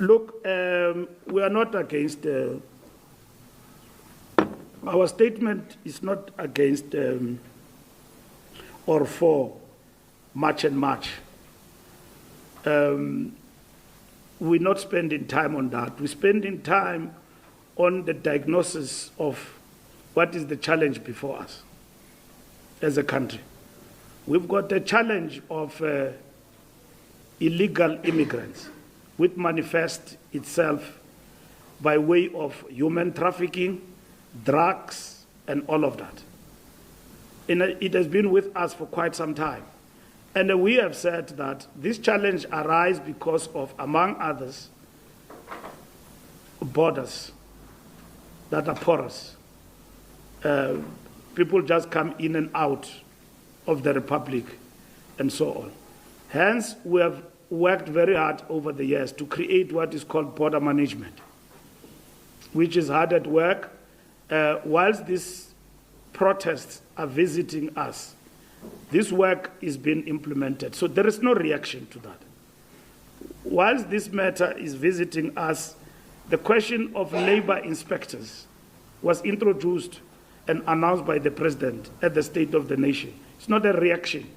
Look, we are not against, our statement is not against or for March and March. We're not spending time on that. We're spending time on the diagnosis of what is the challenge before us as a country. We've got the challenge of illegal immigrants, which manifests itself by way of human trafficking, drugs, and all of that. And it has been with us for quite some time. And we have said that this challenge arises because of, among others, borders that are porous. People just come in and out of the Republic and so on. Hence, we have worked very hard over the years to create what is called border management, which is hard at work. Whilst these protests are visiting us, this work is being implemented. So there is no reaction to that. Whilst this matter is visiting us, the question of labor inspectors was introduced and announced by the President at the State of the Nation. It's not a reaction.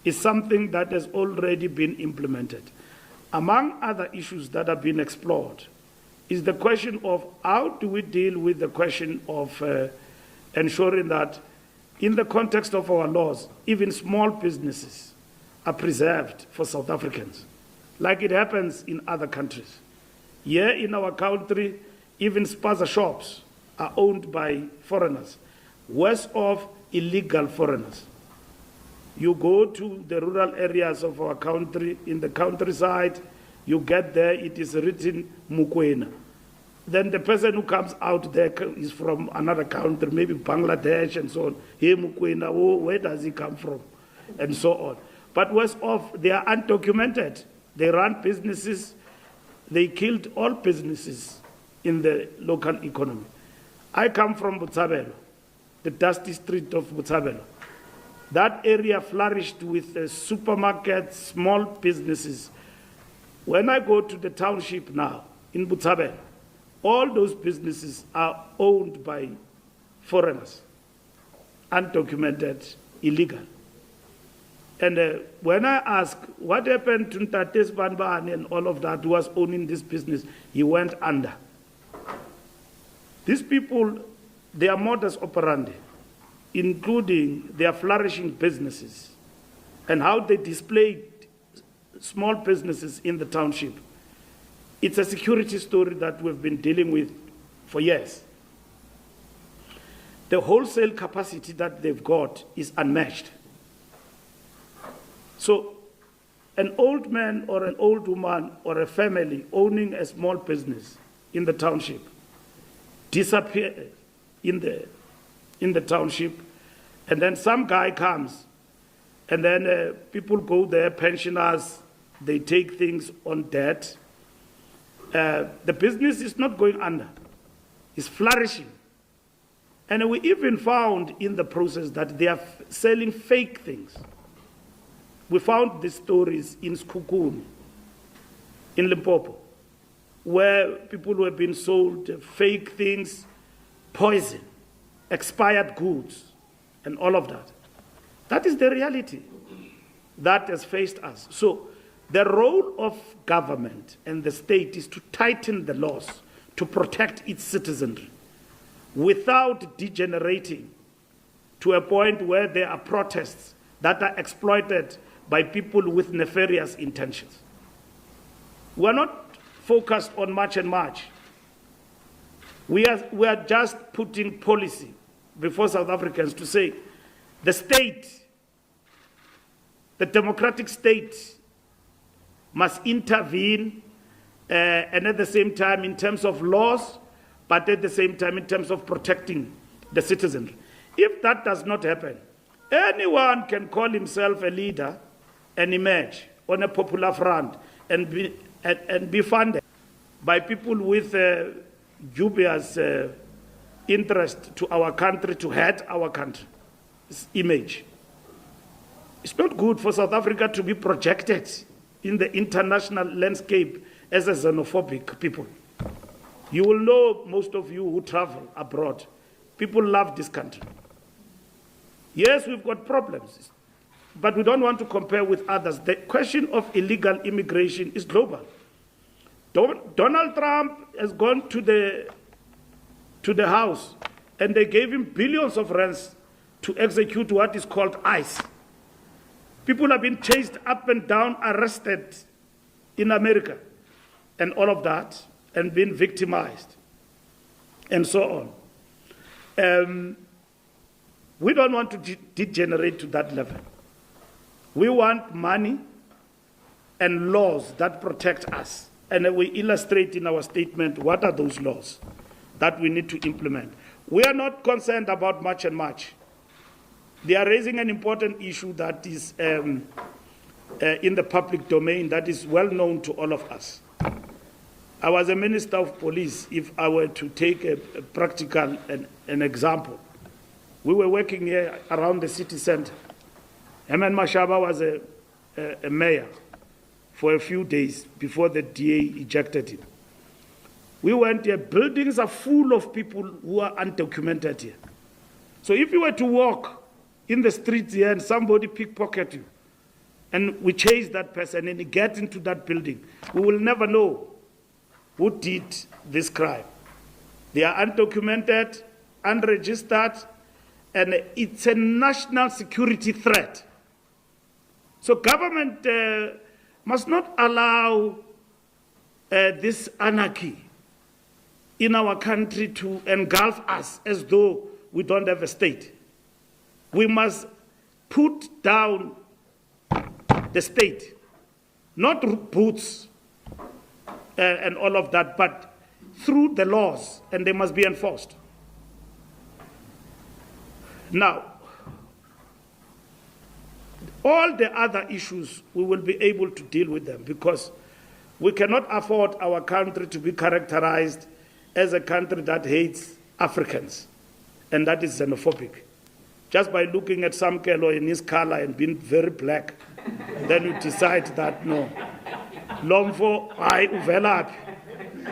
It's something that has already been implemented. Among other issues that have been explored is the question of how do we deal with the question of ensuring that in the context of our laws, even small businesses are preserved for South Africans, like it happens in other countries. Here in our country, even spaza shops are owned by foreigners, worse off illegal foreigners. You go to the rural areas of our country, in the countryside, you get there, it is written Mukwena. Then the person who comes out there is from another country, maybe Bangladesh and so on. Hey, Mukwena, oh, where does he come from? And so on. But worse off, they are undocumented. They run businesses. They killed all businesses in the local economy. I come from Botshabelo, the dusty street of Botshabelo. That area flourished with supermarkets, small businesses. When I go to the township now in Botshabelo, all those businesses are owned by foreigners, undocumented, illegal. And when I ask what happened to Ntates Banbane and all of that who was owning this business, he went under. These people, their modus operandi, including their flourishing businesses and how they displayed small businesses in the township, it's a security story that we've been dealing with for years. The wholesale capacity that they've got is unmatched. So an old man or an old woman or a family owning a small business in the township disappear in the township, and then some guy comes, and then people go there, pensioners, they take things on debt. The business is not going under, it's flourishing. And we even found in the process that they are selling fake things. We found these stories in Skukuni, in Limpopo, where people were being sold fake things, poison, expired goods, and all of that. That is the reality that has faced us. So the role of government and the state is to tighten the laws to protect its citizenry without degenerating to a point where there are protests that are exploited by people with nefarious intentions. We are not focused on March and March. We are just putting policy before South Africans to say the state, the democratic state, must intervene and at the same time in terms of laws, but at the same time in terms of protecting the citizenry. If that does not happen, anyone can call himself a leader and emerge on a popular front and be funded by people with dubious interest to our country, to hurt our country's image. It's not good for South Africa to be projected in the international landscape as a xenophobic people. You will know, most of you who travel abroad, people love this country. Yes, we've got problems, but we don't want to compare with others. The question of illegal immigration is global. Donald Trump has gone to the House, and they gave him billions of rands to execute what is called ICE. People have been chased up and down, arrested in America, and all of that, and been victimized, and so on. We don't want to degenerate to that level. We want money and laws that protect us. And we illustrate in our statement what are those laws that we need to implement. We are not concerned about much and much. They are raising an important issue that is in the public domain that is well known to all of us. I was a minister of police. If I were to take a practical an example, we were working here around the city center. Herman Mashaba was a mayor for a few days before the DA ejected him. We went here, buildings are full of people who are undocumented here. So if you were to walk in the streets here and somebody pickpocket you, and we chase that person and get into that building, we will never know who did this crime. They are undocumented, unregistered, and it's a national security threat. So government must not allow this anarchy in our country to engulf us as though we don't have a state. We must put down the state, not boots and all of that, but through the laws, and they must be enforced. Now, all the other issues, we will be able to deal with them because we cannot afford our country to be characterized as a country that hates Africans, and that is xenophobic. Just by looking at Samkelo in his color and being very black, then you decide that, no, Lomfo, I uvela.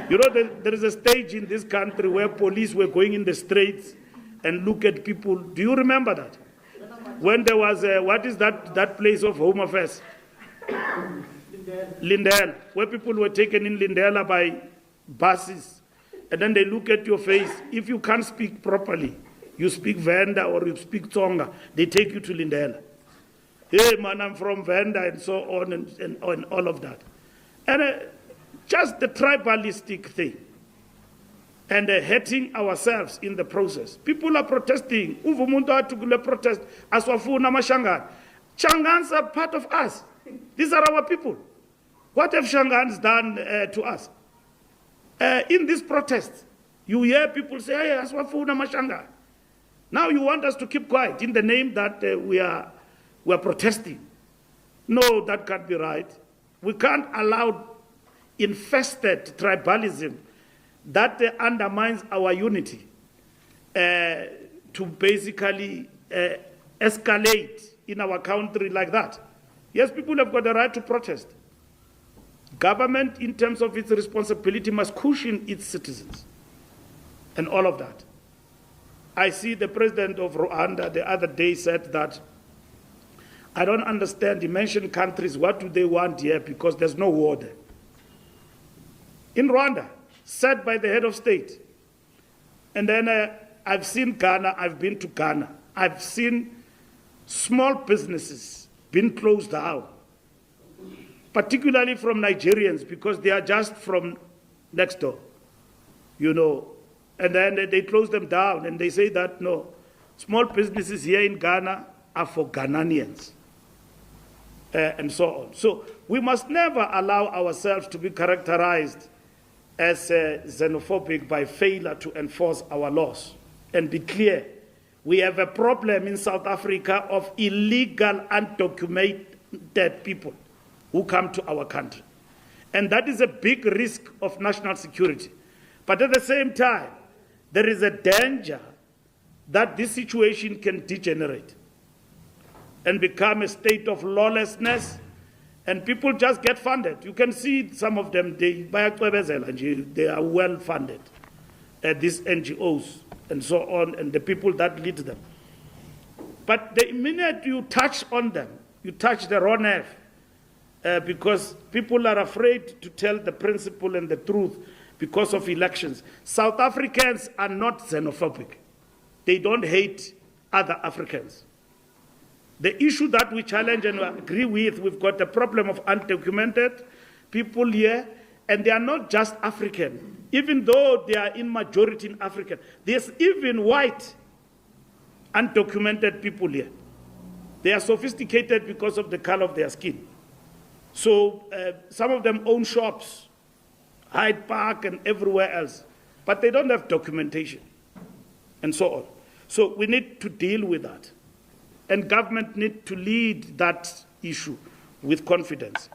You know, there is a stage in this country where police were going in the streets and look at people. Do you remember that? When there was what is that place of Home Affairs? Lindela, where people were taken in Lindela by buses, and then they look at your face. If you can't speak properly, you speak Venda or you speak Tsonga, they take you to Lindela. Hey man, I'm from Venda, and so on and all of that. And just the tribalistic thing. And hurting ourselves in the process. People are protesting. Uvumuntu to protest. Aswafuna Mashangan. Changans are part of us. These are our people. What have Shangans done to us? In this protest, you hear people say, hey, Aswafuna Mashangan. Now you want us to keep quiet in the name that we are protesting. No, that can't be right. We can't allow infested tribalism that undermines our unity to basically escalate in our country like that. Yes, people have got the right to protest. Government, in terms of its responsibility, must cushion its citizens and all of that. I see the president of Rwanda the other day said that, I don't understand, he mentioned countries, what do they want here because there's no war there. In Rwanda, said by the head of state. And then I've seen Ghana, I've been to Ghana. I've seen small businesses being closed down, particularly from Nigerians because they are just from next door, you know. And then they close them down and they say that, no, small businesses here in Ghana are for Ghanaians and so on. So we must never allow ourselves to be characterized as xenophobic by failure to enforce our laws. And be clear, we have a problem in South Africa of illegal, undocumented people who come to our country. And that is a big risk of national security. But at the same time, there is a danger that this situation can degenerate and become a state of lawlessness And people just get funded. You can see some of them, they are well funded, these NGOs and so on, and the people that lead them. But the minute you touch on them, you touch the raw nerve, because people are afraid to tell the principle and the truth because of elections. South Africans are not xenophobic. They don't hate other Africans. The issue that we challenge and agree with, we've got the problem of undocumented people here, and they are not just African. Even though they are in majority in African, there's even white undocumented people here. They are sophisticated because of the color of their skin. So some of them own shops, Hyde Park and everywhere else, but they don't have documentation and so on. So we need to deal with that. And government need to lead that issue with confidence.